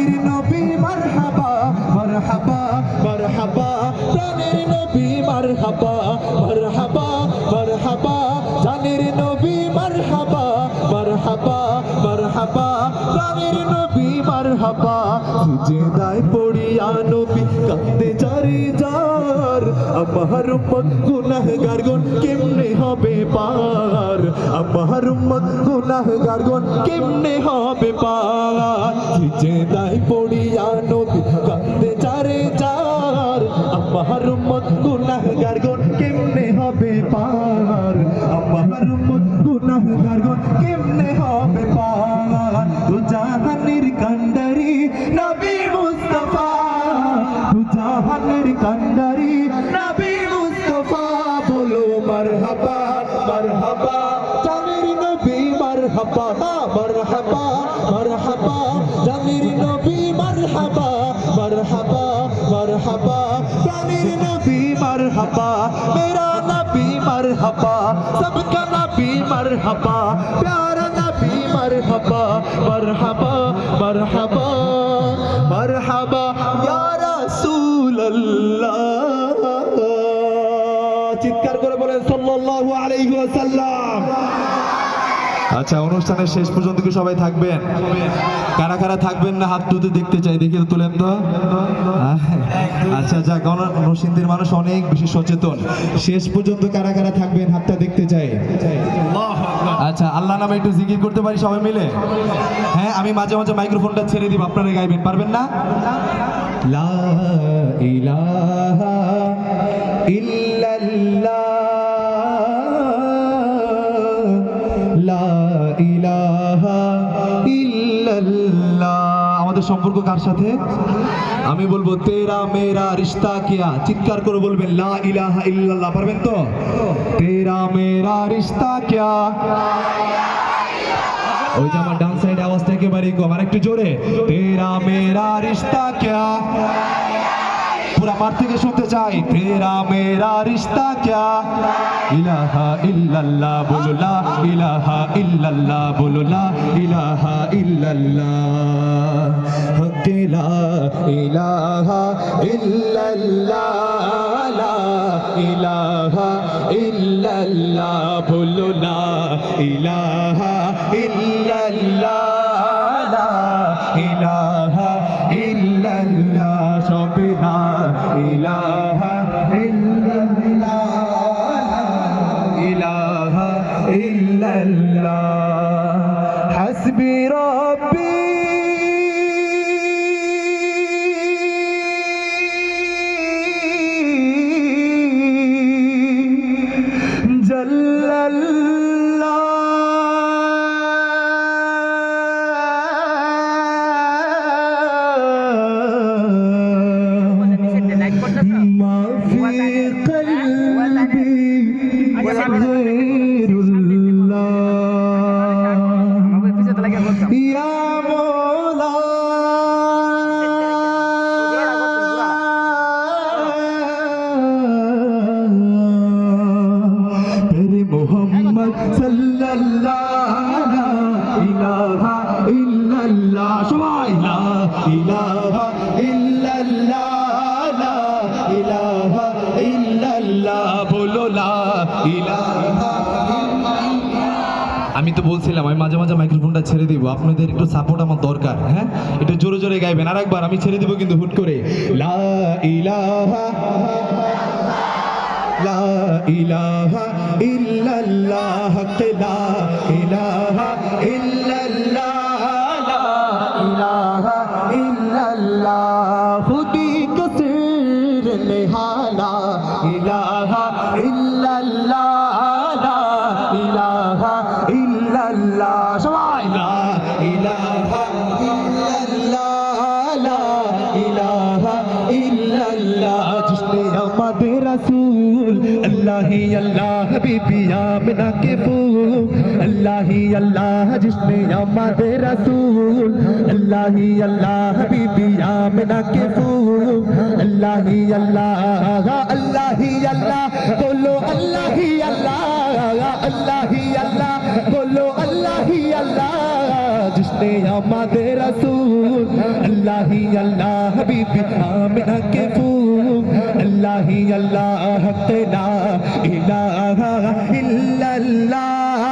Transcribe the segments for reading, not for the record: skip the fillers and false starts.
জানের নবী মারহাবা মারহাবা মারহাবা জানের নবী মারহাবা মারহাবা মারহাবা জানের নবী মারহাবা মারহাবা মারহাবা জানের নবী মারহাবা সিজদায় পড়িয়া নবী কাঁদে জারি জার আমার উম্মত গুনাহগারগণ কেমনে হবে পার আমার উম্মত গুনাহগারগণ কেমনে হবে পার সিজদায় পড়িয়া নবী কাঁদে জারি জার আমার উম্মত গুনাহগারগণ কেমনে হবে পার আমার উম্মত গুনাহগারগণ কেমনে হবে পার তো জাহানের কান্ডারি নবী মুস্তাফা তো জাহানের কান্ডারি নবী মুস্তাফা বলো মারহাবা মারহাবা জানের নবী মারহাবা মারহাবা মারহাবা জানের নবী মারহাবা মারহাবা মারহাবা জানের নবী মারহাবা मेरा नबी मरहबा सबका नबी मरहबा प्यारा नबी मरहबा मरहबा मरहबा मरहबा या रसूल अल्लाह চিৎকার করে বলেন সাল্লাল্লাহু আলাইহি ওয়াসাল্লাম। আচ্ছা, অনুষ্ঠানের শেষ পর্যন্ত কি সবাই থাকবেন? কারা কারা থাকবেন না হাত তুলতে দেখতে চাই, দেখি তো তোলেন তো। আচ্ছা, যাক, নরসিংদীর মানুষ অনেক বেশি সচেতন। শেষ পর্যন্ত কারা কারা থাকবেন হাতটা দেখতে চাই। আচ্ছা, আল্লাহ নামে একটু জিকির করতে পারি সবাই মিলে? হ্যাঁ, আমি মাঝে মাঝে মাইক্রোফোনটা ছেড়ে দিব, আপনারা গাইবেন, পারবেন না? লা ইলাহা ইল্লাল্লাহ লা ইলাহা ইল্লাল্লাহ। আমাদের সম্পর্ক কার সাথে? আমি বলবো তেরা মেরা রিশতা কিয়া, চিৎকার করে বলবেন লা ইলাহা ইল্লাল্লাহ। পারবেন তো? তেরা মেরা রিশতা কিয়া। ওই যে আমার ডান সাইড আওয়াজটা একেবারে কম, আর একটু জোরে। তেরা মেরা রিশতা কিয়া, पूरा मार থেকে শুনতে চাই। तेरा मेरा रिश्ता क्या इलाहा इल्लल्लाह बोलो ला इलाहा इल्लल्लाह बोलो ला इलाहा इल्लल्लाह हक़ ला इलाहा इल्लल्लाह ला इलाहा इल्लल्लाह बोलो ला इलाहा इल्लल्लाह ला इलाहा इल्लल्लाह शबिना इलाहा इल्लल्लाह इलाहा इल्लल्लाह हस्बी रब्बी जल्लल्लाह আমি তো বলছিলাম আমি মাঝে মাঝে মাইক্রোফোনটা ছেড়ে দিব, আপনাদের একটু সাপোর্ট আমার দরকার। হ্যাঁ, একটু জোরে জোরে গাইবেন। আর একবার আমি ছেড়ে দিব কিন্তু হুট করে। লা ইলাহা লা ইলাহা ইল্লাল্লাহ লা ইলাহা ইল্লাল্লাহ লা ইলাহা ইল্লাল্লাহ খুদি কসির নেহালা ইলাহা ইল্লাল্লাহ লা ইলাহা ইল্লাল্লাহ সবাই লা ইলাহা ইল্লাল্লাহ লা ইলাহা ইল্লাল্লাহ जिसने আমাদের রাসূল अल्लाह ही अल्लाह हबीबी आमना के फूल अल्लाह ही अल्लाह जिसने আমাদের রাসূল अल्लाह ही अल्लाह हबीबी आमना के फूल अल्लाह ही अल्लाह अल्लाह ही अल्लाह बोलो अल्लाह ही अल्लाह अल्लाह ही अल्लाह बोलो अल्लाह ही अल्लाह जिसने আমাদের রাসূল আল্লাহ হি আল্লাহ হাবিবি আমিনা কে ফুল আল্লাহ হি আল্লাহ হক লা ইলাহা ইল্লাল্লাহ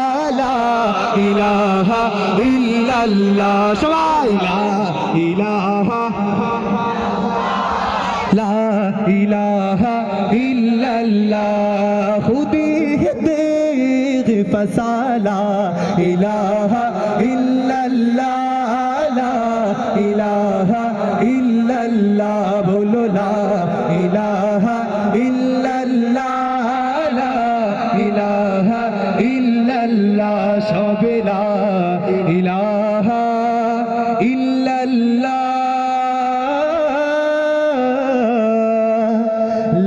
লা ইলাহা ইল্লাল্লাহ সবাই লা ইলাহা লা ইলাহা ইল্লাল্লাহ খুদি দেগ ফসালা ইলাহা ইল্লাল্লাহ লা ইলাহা ইল্লাল্লাহ বলো লা ইলাহা ইল্লাল্লাহ লা ইলাহা ইল্লাল্লাহ সবে লা ইলাহা ইল্লাল্লাহ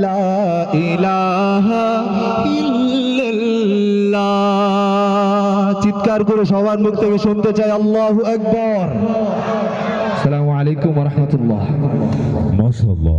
লা ইলাহা ইল্লাল্লাহ চিৎকার করে সবার মুখ থেকে শুনতে চাই আল্লাহু আকবার আসসালামু আলাইকুম ওয়া রাহমাতুল্লাহ মাশাআল্লাহ।